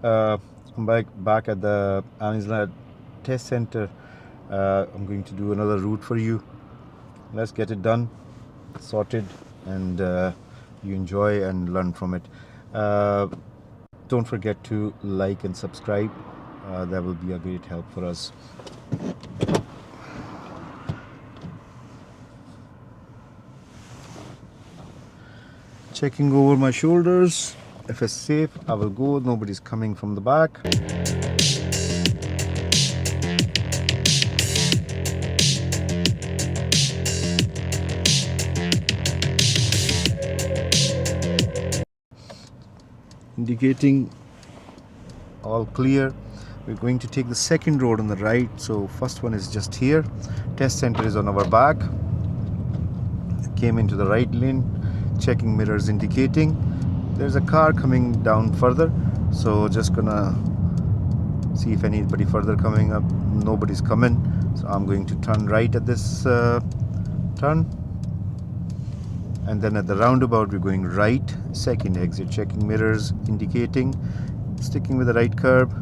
I'm back at the Anniesland test center. I'm going to do another route for you. Let's get it done, sorted, and you enjoy and learn from it. Don't forget to like and subscribe. That will be a great help for us. Checking over my shoulders. If it's safe, I will go. Nobody's coming from the back. Indicating all clear. We're going to take the second road on the right. So first one is just here. Test center is on our back. Came into the right lane. Checking mirrors indicating there's a car coming down further, so just gonna see if anybody further coming up. Nobody's coming, so I'm going to turn right at this turn, and then at the roundabout we're going right. Second exit. Checking mirrors indicating sticking with the right curb.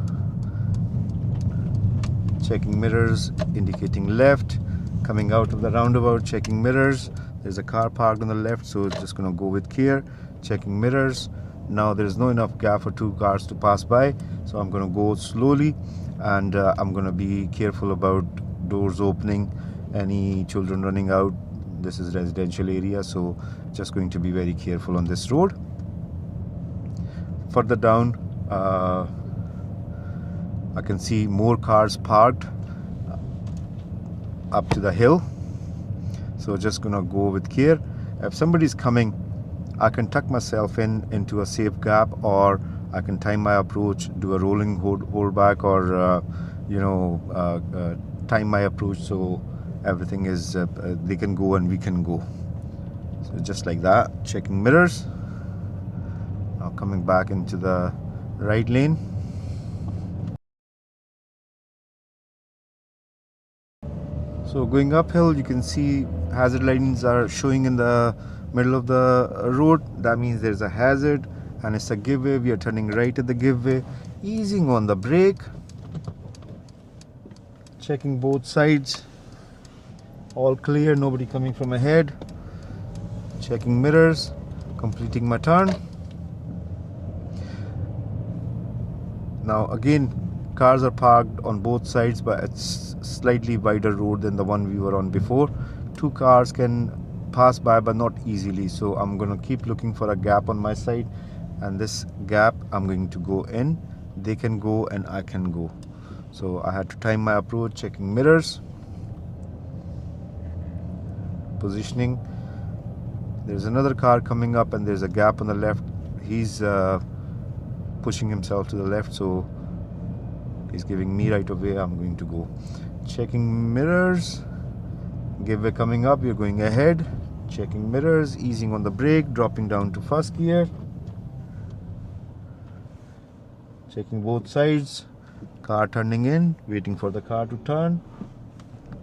Checking mirrors indicating left. Coming out of the roundabout. Checking mirrors. There's a car parked on the left, so it's just going to go with care. Checking mirrors. Now there's no enough gap for two cars to pass by, so I'm going to go slowly, and I'm going to be careful about doors opening, any children running out. This is residential area, so just going to be very careful on this road. Further down, I can see more cars parked up to the hill. So just gonna go with care. If somebody's coming, I can tuck myself into a safe gap, or I can time my approach, do a rolling hold back, or time my approach so everything is they can go and we can go. So just like that. Checking mirrors. Now coming back into the right lane. So going uphill, you can see hazard lines are showing in the middle of the road. That means there's a hazard and it's a giveaway. We are turning right at the giveaway, easing on the brake, checking both sides, all clear, nobody coming from ahead. Checking mirrors, completing my turn. Now again, cars are parked on both sides, but it's slightly wider road than the one we were on before. Two cars can pass by, but not easily, so I'm going to keep looking for a gap on my side, and this gap I'm going to go in. They can go and I can go, so I had to time my approach. Checking mirrors, positioning. There's another car coming up and there's a gap on the left. He's pushing himself to the left, so he's giving me right of way. I'm going to go. Checking mirrors, giveaway coming up, we're going ahead. Checking mirrors, easing on the brake, dropping down to first gear. Checking both sides, car turning in, waiting for the car to turn.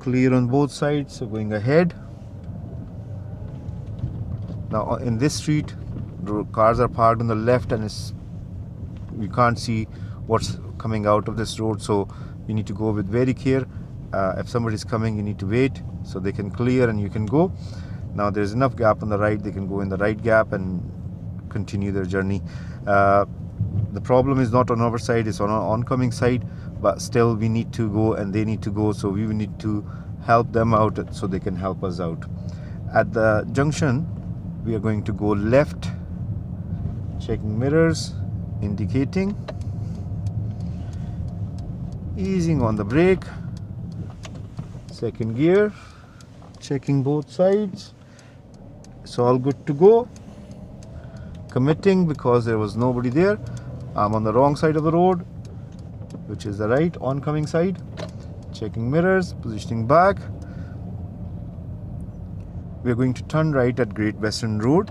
Clear on both sides, so going ahead. Now in this street, cars are parked on the left, and you can't see what's coming out of this road, so you need to go with very care. If somebody's coming, you need to wait so they can clear and you can go. Now there's enough gap on the right, they can go in the right gap and continue their journey. The problem is not on our side, it's on our oncoming side, but still we need to go and they need to go, so we need to help them out so they can help us out. At the junction, we are going to go left. Checking mirrors, indicating, easing on the brake, second gear, checking both sides, it's all good to go. Committing because there was nobody there. I'm on the wrong side of the road, which is the right oncoming side. Checking mirrors, positioning back. We're going to turn right at Great Western Road.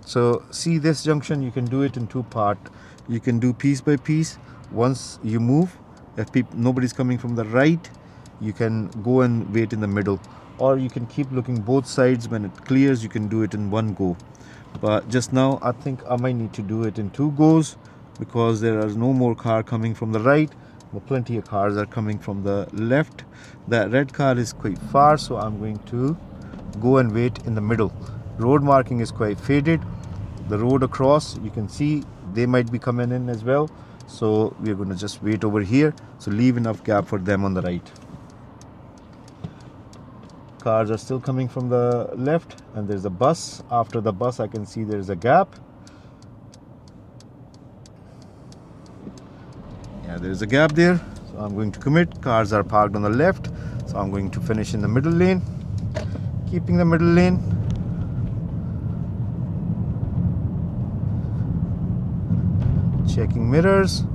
So see this junction, you can do it in two parts. You can do piece by piece. Once you move, if nobody's coming from the right, you can go and wait in the middle, or you can keep looking both sides. When it clears, you can do it in one go. But just now I think I might need to do it in 2 goes, because there is no more car coming from the right, but plenty of cars are coming from the left. That red car is quite far, so I'm going to go and wait in the middle. Road marking is quite faded. The road across, you can see they might be coming in as well, so we're going to just wait over here, so leave enough gap for them on the right. Cars are still coming from the left, and there's a bus. After the bus I can see there's a gap. Yeah, there's a gap there, so I'm going to commit. Cars are parked on the left, so I'm going to finish in the middle lane, keeping the middle lane. Checking mirrors,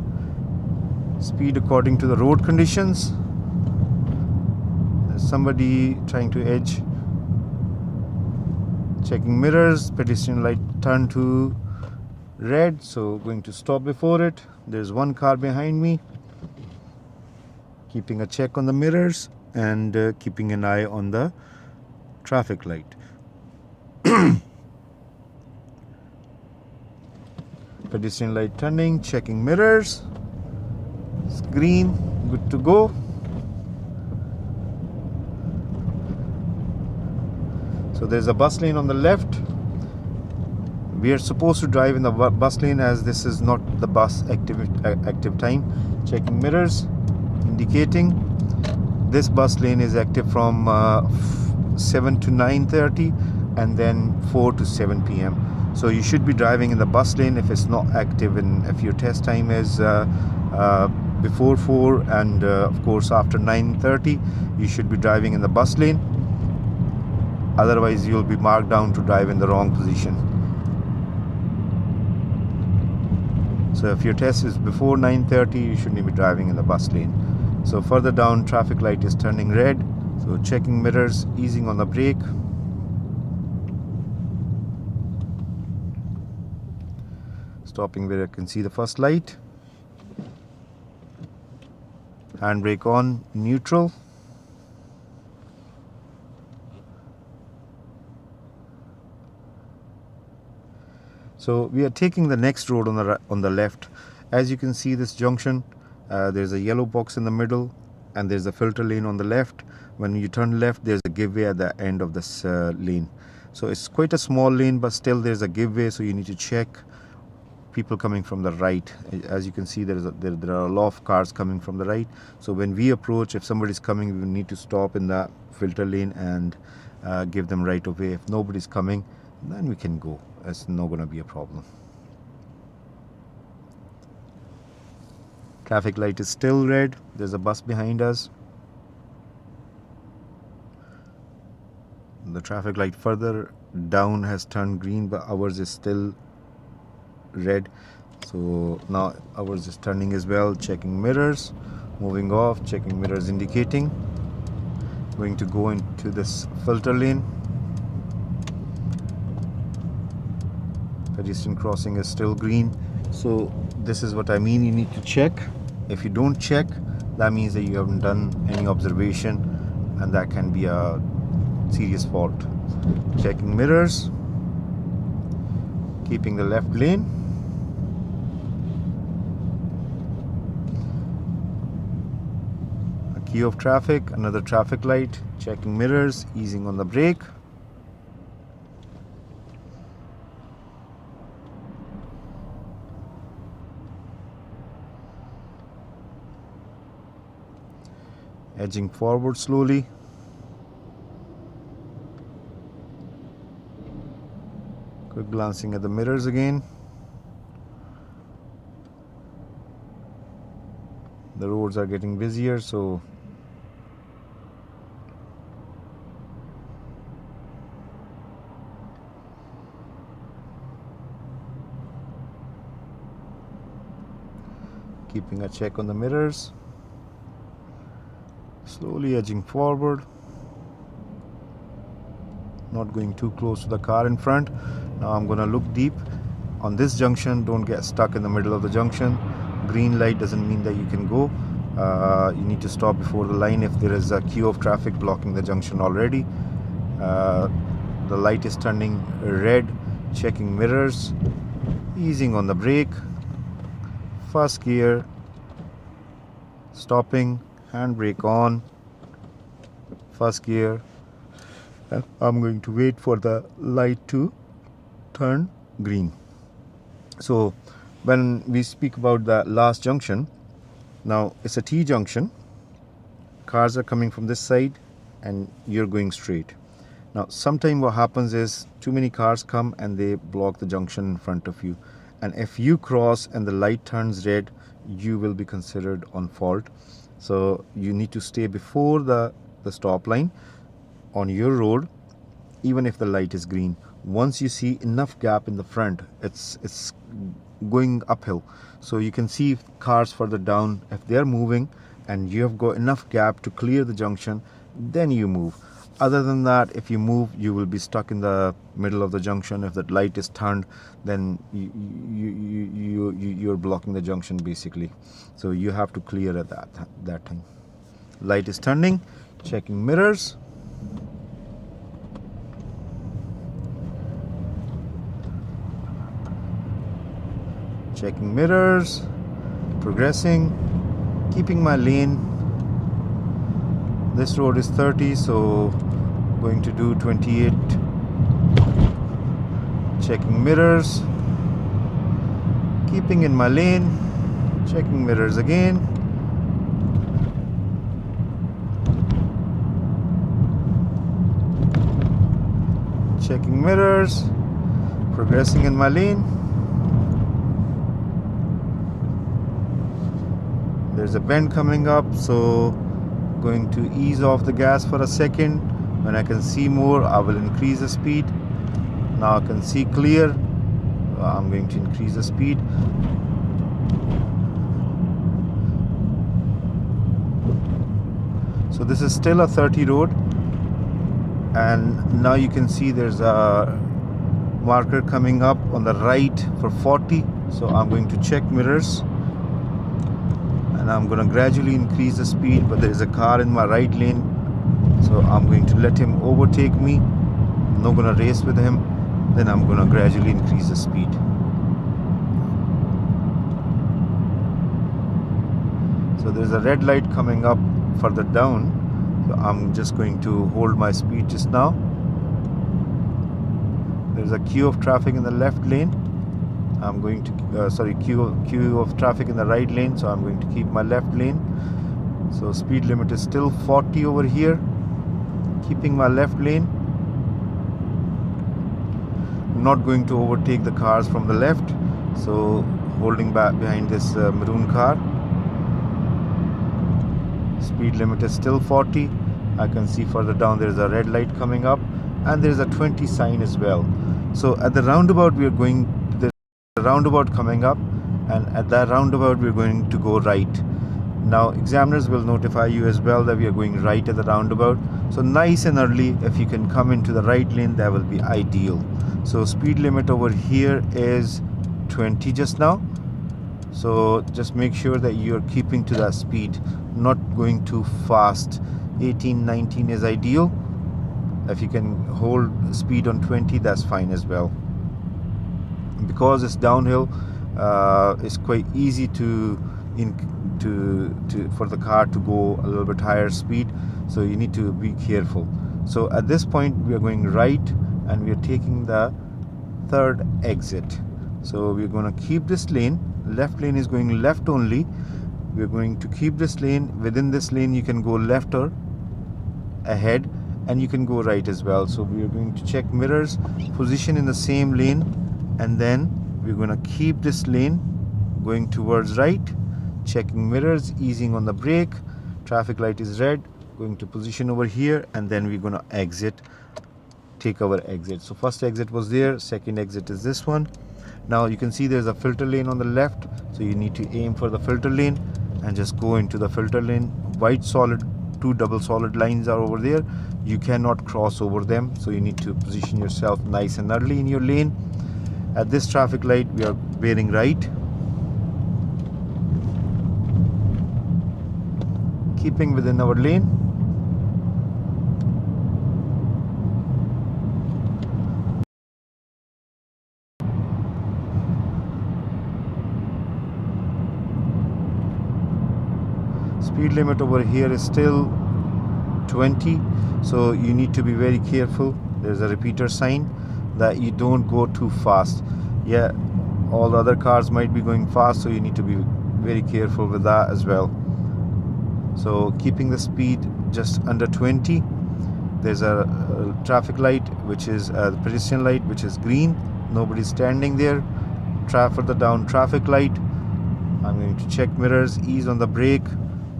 speed according to the road conditions. There's somebody trying to edge. Checking mirrors, pedestrian light turned to red, so going to stop before it. There's one car behind me. Keeping a check on the mirrors and keeping an eye on the traffic light. Pedestrian light turning, checking mirrors. It's green, good to go. So there's a bus lane on the left. We are supposed to drive in the bus lane, as this is not the bus active time. Checking mirrors, indicating this bus lane is active from 7 to 9:30 and then 4 to 7 p.m. So you should be driving in the bus lane if it's not active, and if your test time is before 4 and of course after 9:30, you should be driving in the bus lane. Otherwise you'll be marked down to drive in the wrong position. So if your test is before 9:30, you shouldn't be driving in the bus lane. So further down, traffic light is turning red, so checking mirrors, easing on the brake. Stopping where I can see the first light. Handbrake on, neutral. So we are taking the next road on the left. As you can see, this junction, there's a yellow box in the middle, and there's a filter lane on the left. When you turn left, there's a give way at the end of this lane. So it's quite a small lane, but still there's a give way, so you need to check people coming from the right. As you can see, there are a lot of cars coming from the right. So when we approach, if somebody's coming, we need to stop in the filter lane and give them right of way. If nobody's coming, then we can go. It's not going to be a problem. Traffic light is still red. There's a bus behind us. The traffic light further down has turned green, but ours is still red. So now ours is turning as well. Checking mirrors, moving off, checking mirrors indicating. Going to go into this filter lane. Pedestrian crossing is still green. So this is what I mean, you need to check. If you don't check, that means that you haven't done any observation, and that can be a serious fault. Checking mirrors, keeping the left lane. A queue of traffic, another traffic light, checking mirrors, easing on the brake. Edging forward slowly. Quick glancing at the mirrors again. The roads are getting busier, so keeping a check on the mirrors. Slowly edging forward, not going too close to the car in front. Now I'm going to look deep on this junction. Don't get stuck in the middle of the junction. Green light doesn't mean that you can go. You need to stop before the line if there is a queue of traffic blocking the junction already. The light is turning red. checking mirrors, easing on the brake, first gear, stopping, handbrake on, first gear. I'm going to wait for the light to turn green. So when we speak about the last junction, now it's a T junction, cars are coming from this side and you're going straight. Now sometimes what happens is too many cars come and they block the junction in front of you, and if you cross and the light turns red, you will be considered on fault. So you need to stay before the stop line on your road, even if the light is green. Once you see enough gap in the front, it's going uphill, so you can see cars further down. If they're moving and you have got enough gap to clear the junction, then you move. Other than that, if you move, you will be stuck in the middle of the junction. If that light is turned, then you're blocking the junction basically. So you have to clear at that time. Light is turning, checking mirrors, checking mirrors, progressing, keeping my lane. This road is 30, so going to do 28. Checking mirrors, keeping in my lane, checking mirrors again. Checking mirrors, progressing in my lane. There's a bend coming up, so going to ease off the gas for a second. When I can see more, I will increase the speed. Now I can see clear. I'm going to increase the speed. So this is still a 30 road, and now you can see there's a marker coming up on the right for 40. So I'm going to check mirrors and I'm going to gradually increase the speed, but there is a car in my right lane, so I'm going to let him overtake me. I'm not going to race with him. Then I'm going to gradually increase the speed. So there's a red light coming up further down, so I'm just going to hold my speed just now. There's a queue of traffic in the left lane. I'm going to queue of traffic in the right lane, so I'm going to keep my left lane. So speed limit is still 40 over here, keeping my left lane. I'm not going to overtake the cars from the left, so holding back behind this maroon car. Speed limit is still 40. I can see further down there is a red light coming up, and there is a 20 sign as well. So at the roundabout there's a roundabout coming up, and at that roundabout we're going to go right. Now examiners will notify you as well that we are going right at the roundabout. So nice and early, if you can come into the right lane, that will be ideal. So speed limit over here is 20 just now. So just make sure that you're keeping to that speed, not going too fast. 18, 19 is ideal. If you can hold speed on 20, that's fine as well. Because it's downhill, it's quite easy for the car to go a little bit higher speed, so you need to be careful. So at this point we are going right, and we are taking the third exit. So we're going to keep this lane. Left lane is going left only. We're going to keep this lane. Within this lane you can go left or ahead, and you can go right as well. So we're going to check mirrors, position in the same lane, and then we're going to keep this lane going towards right, checking mirrors, easing on the brake. Traffic light is red, going to position over here, and then we're going to take our exit. So first exit was there, second exit is this one. Now you can see there's a filter lane on the left, so you need to aim for the filter lane and just go into the filter lane. White solid, two double solid lines are over there. You cannot cross over them, so you need to position yourself nice and early in your lane. At this traffic light we are bearing right, keeping within our lane. speed limit over here is still 20, so you need to be very careful. There's a repeater sign that you don't go too fast. Yeah, all the other cars might be going fast, so you need to be very careful with that as well. So keeping the speed just under 20. There's a traffic light, which is the pedestrian light, which is green. Nobody's standing there. Further down, traffic light. I'm going to check mirrors, ease on the brake.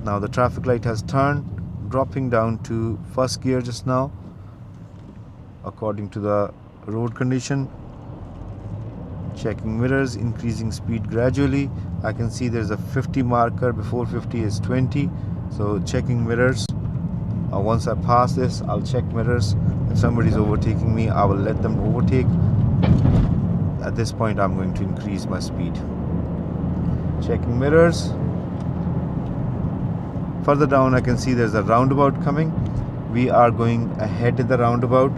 Now the traffic light has turned, dropping down to first gear just now, according to the road condition. Checking mirrors, increasing speed gradually. I can see there's a 50 marker. Before 50 is 20. So checking mirrors. Once I pass this, I'll check mirrors. If somebody's overtaking me, I will let them overtake. At this point, I'm going to increase my speed. Checking mirrors. Further down, I can see there's a roundabout coming. We are going ahead in the roundabout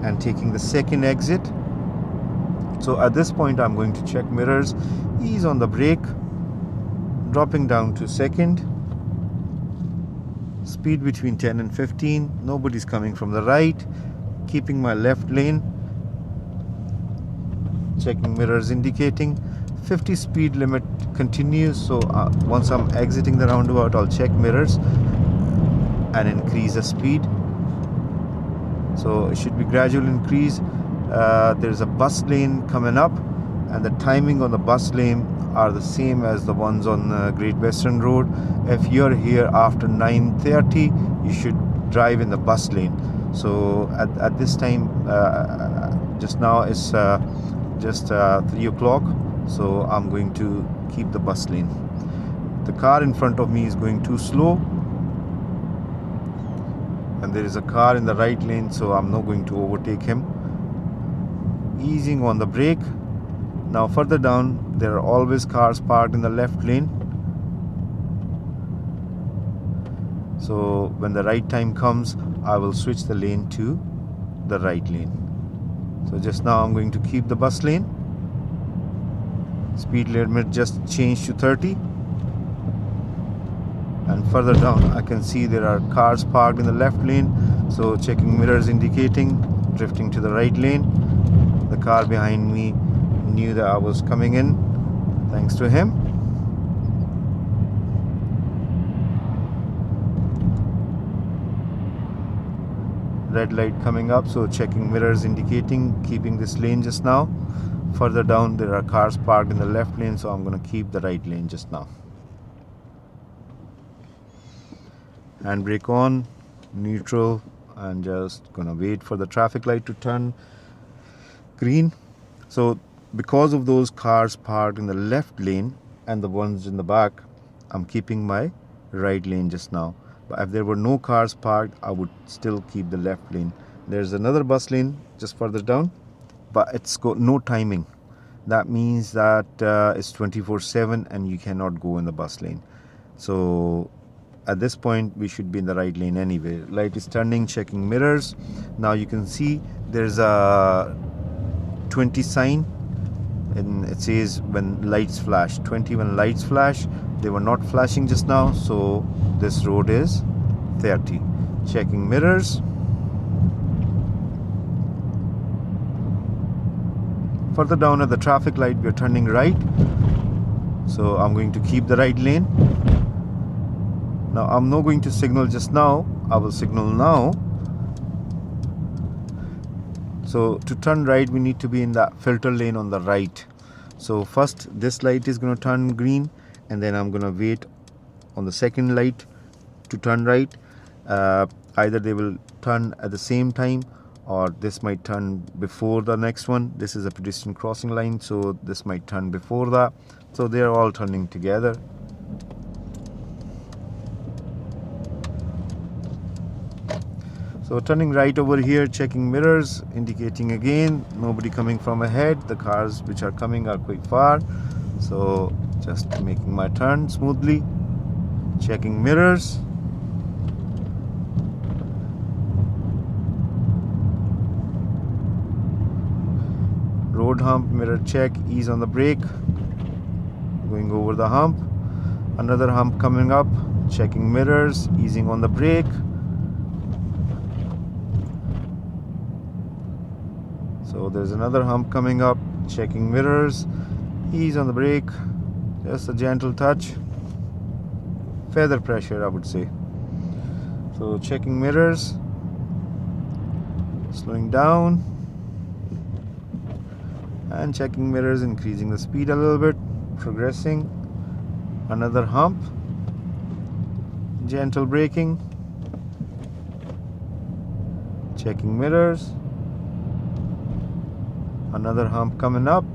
and taking the second exit. So at this point, I'm going to check mirrors, ease on the brake, dropping down to second. Speed between 10 and 15. Nobody's coming from the right. Keeping my left lane. Checking mirrors indicating 50 speed limit continues. So once I'm exiting the roundabout, I'll check mirrors and increase the speed. So it should be gradual increase. There's a bus lane coming up, and the timing on the bus lane are the same as the ones on Great Western Road. If you're here after 9:30, you should drive in the bus lane. So at this time, just now it's just 3 o'clock, so I'm going to keep the bus lane. The car in front of me is going too slow, and there is a car in the right lane, so I'm not going to overtake him. Easing on the brake. Now further down, there are always cars parked in the left lane. So when the right time comes, I will switch the lane to the right lane. So just now I'm going to keep the bus lane. Speed limit just changed to 30. And further down, I can see there are cars parked in the left lane. So checking mirrors indicating, drifting to the right lane. The car behind me knew that I was coming in, thanks to him. Red light coming up, so checking mirrors indicating, keeping this lane just now. Further down, there are cars parked in the left lane, so I'm going to keep the right lane just now. Handbrake on, neutral, and just going to wait for the traffic light to turn green. So because of those cars parked in the left lane and the ones in the back, I'm keeping my right lane just now. But if there were no cars parked, I would still keep the left lane. There's another bus lane just further down, but it's got no timing. That means that it's 24/7 and you cannot go in the bus lane. So at this point, we should be in the right lane anyway. Light is turning, checking mirrors. Now you can see there's a 20 sign, and it says when lights flash. 20 when lights flash. They were not flashing just now, so this road is 30. Checking mirrors. Further down at the traffic light, we are turning right, so I'm going to keep the right lane. Now I'm not going to signal just now, I will signal now. So to turn right, we need to be in that filter lane on the right. So first this light is going to turn green, and then I'm going to wait on the second light to turn right. Either they will turn at the same time, or this might turn before the next one. This is a pedestrian crossing line, so this might turn before that. So they are all turning together. So turning right over here, checking mirrors, indicating again, nobody coming from ahead. The cars which are coming are quite far. So just making my turn smoothly, checking mirrors. Road hump, mirror check, ease on the brake, going over the hump. Another hump coming up, checking mirrors, easing on the brake. So there's another hump coming up, checking mirrors, ease on the brake, just a gentle touch, feather pressure I would say. So checking mirrors, slowing down, and checking mirrors, increasing the speed a little bit, progressing. Another hump, gentle braking, checking mirrors, another hump coming up,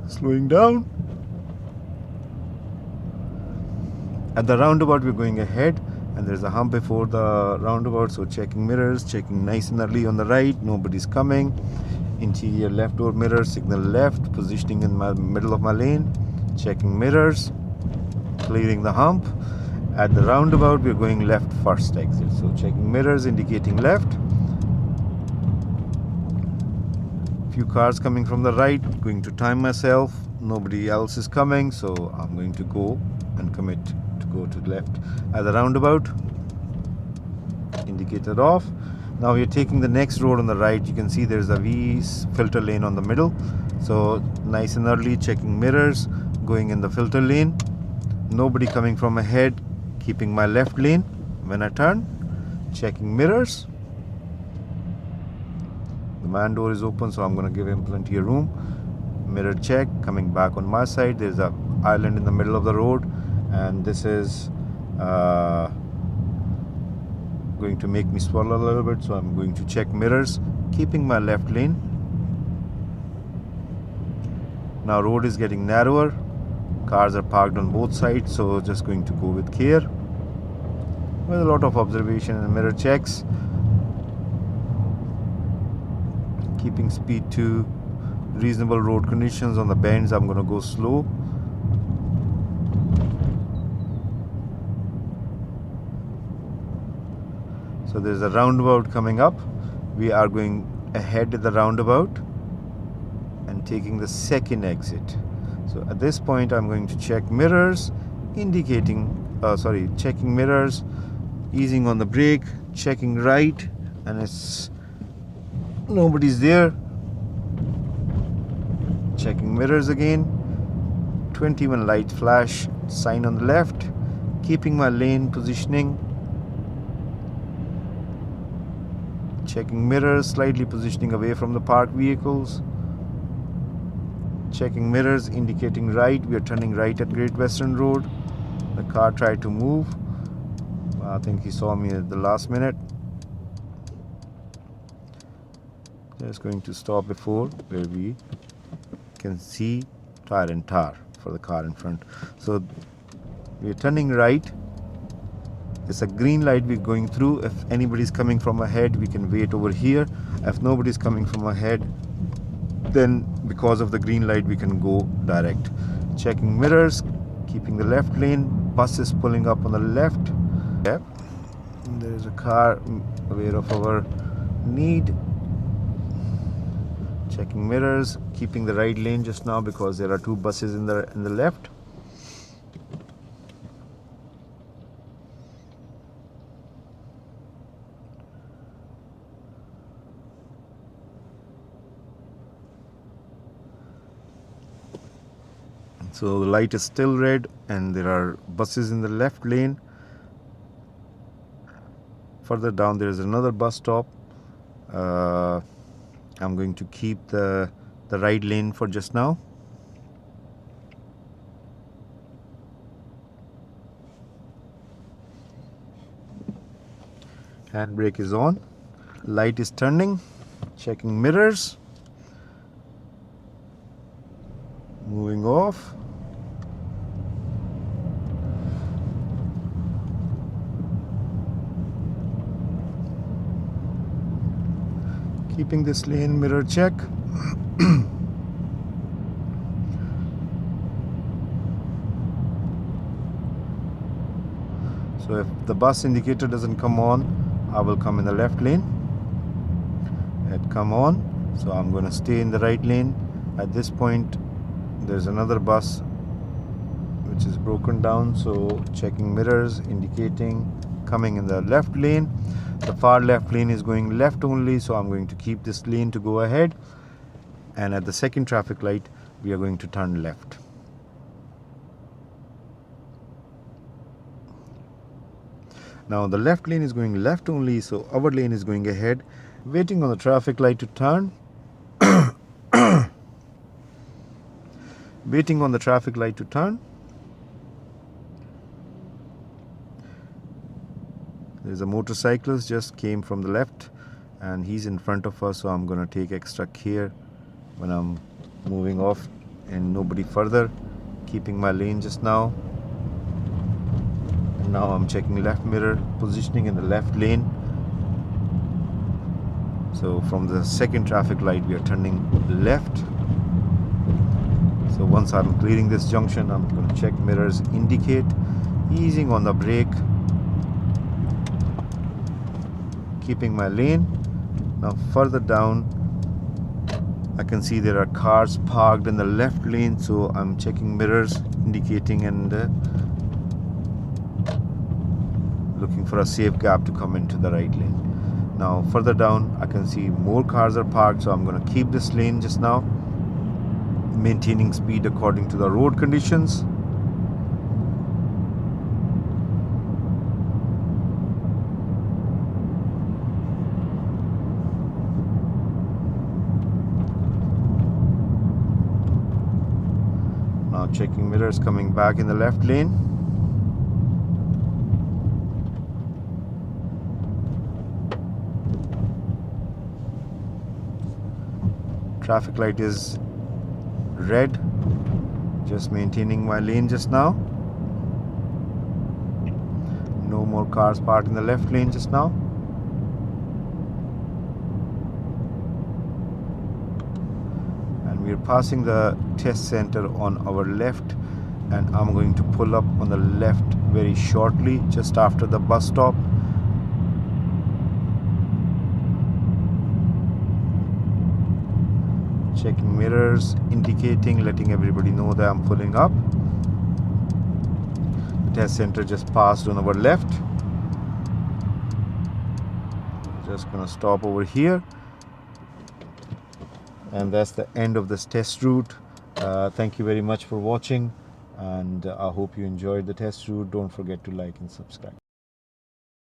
slowing down. At the roundabout we're going ahead, and there's a hump before the roundabout, so checking mirrors, checking nice and early on the right, nobody's coming. Interior left door mirror, signal left, positioning in my middle of my lane, checking mirrors, clearing the hump. At the roundabout we're going left first exit, so checking mirrors, indicating left. Few cars coming from the right, going to time myself, nobody else is coming, so I'm going to go and commit to go to the left. At the roundabout, indicator off. Now we're taking the next road on the right. You can see there's a V filter lane on the middle, so nice and early, checking mirrors, going in the filter lane, nobody coming from ahead, keeping my left lane when I turn, checking mirrors. The man door is open, so I'm going to give him plenty of room. Mirror check, coming back on my side. There's a island in the middle of the road, and this is going to make me swirl a little bit, so I'm going to check mirrors, keeping my left lane. Now road is getting narrower, cars are parked on both sides, so just going to go with care, with a lot of observation and mirror checks, keeping speed to reasonable road conditions. On the bends I'm going to go slow. So there's a roundabout coming up. We are going ahead at the roundabout and taking the second exit. So at this point I'm going to check mirrors, checking mirrors, easing on the brake, checking right, and it's nobody's there. Checking mirrors again, 21 light flash sign on the left, keeping my lane positioning. Checking mirrors, slightly positioning away from the parked vehicles. Checking mirrors, indicating right. We are turning right at Great Western Road. The car tried to move. I think he saw me at the last minute. Just going to stop before where we can see tire and tar for the car in front. So we are turning right. It's a green light we're going through. If anybody's coming from ahead, we can wait over here. If nobody's coming from ahead, then because of the green light we can go direct. Checking mirrors, keeping the left lane. Bus is pulling up on the left. Yep. There is a car aware of our need. Checking mirrors, keeping the right lane just now because there are two buses in the left. So the light is still red and there are buses in the left lane. Further down there is another bus stop. I'm going to keep the right lane for just now. Handbrake is on. Light is turning. Checking mirrors. Moving off. Keeping this lane, mirror check. So if the bus indicator doesn't come on, I will come in the left lane. It come on, so I'm going to stay in the right lane. At this point there's another bus which which is broken down. So checking mirrors, indicating coming in the left lane. The far left lane is going left only, so I'm going to keep this lane to go ahead, and at the second traffic light we are going to turn left. Now the left lane is going left only, so our lane is going ahead, waiting on the traffic light to turn. Waiting on the traffic light to turn. There's a motorcyclist just came from the left and he's in front of us, so I'm gonna take extra care when I'm moving off and nobody further, keeping my lane just now. And now I'm checking left mirror, positioning in the left lane. So from the second traffic light we are turning left. So once I'm clearing this junction, I'm going to check mirrors, indicate, easing on the brake, keeping my lane. Now further down I can see there are cars parked in the left lane, so I'm checking mirrors, indicating and looking for a safe gap to come into the right lane. Now further down I can see more cars are parked, so I'm going to keep this lane just now, maintaining speed according to the road conditions. Now checking mirrors, coming back in the left lane. Traffic light is red, just maintaining my lane just now. No more cars parked in the left lane just now. And we are passing the test center on our left, and I'm going to pull up on the left very shortly, just after the bus stop. Checking mirrors, indicating, letting everybody know that I'm pulling up. The test center just passed on our left. Just gonna stop over here, and that's the end of this test route. Thank you very much for watching, and I hope you enjoyed the test route. Don't forget to like and subscribe.